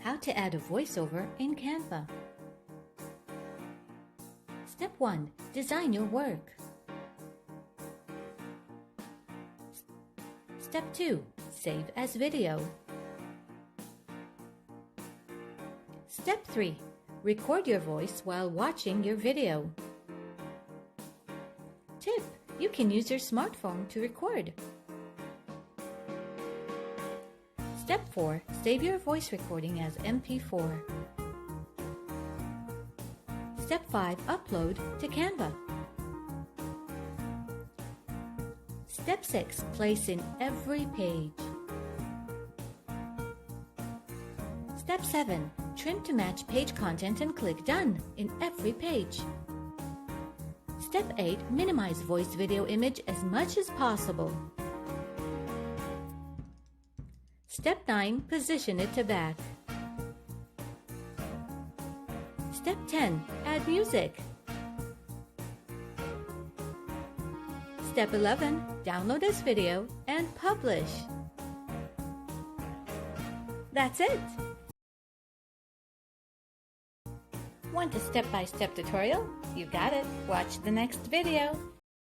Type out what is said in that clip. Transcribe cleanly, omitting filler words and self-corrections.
How to add a voiceover in Canva. Step 1. Design your work. Step 2. Save as video. Step 3. Record your voice while watching your video. Tip: you can use your smartphone to record. Step 4. Save your voice recording as MP4. Step 5. Upload to Canva. Step 6. Place in every page. Step 7. Trim to match page content and click Done in every page. Step 8. Minimize voice video image as much as possible. Step 9. Position it to back. Step 10. Add music. Step 11. Download this video and publish. That's it! Want a step-by-step tutorial? You got it! Watch the next video!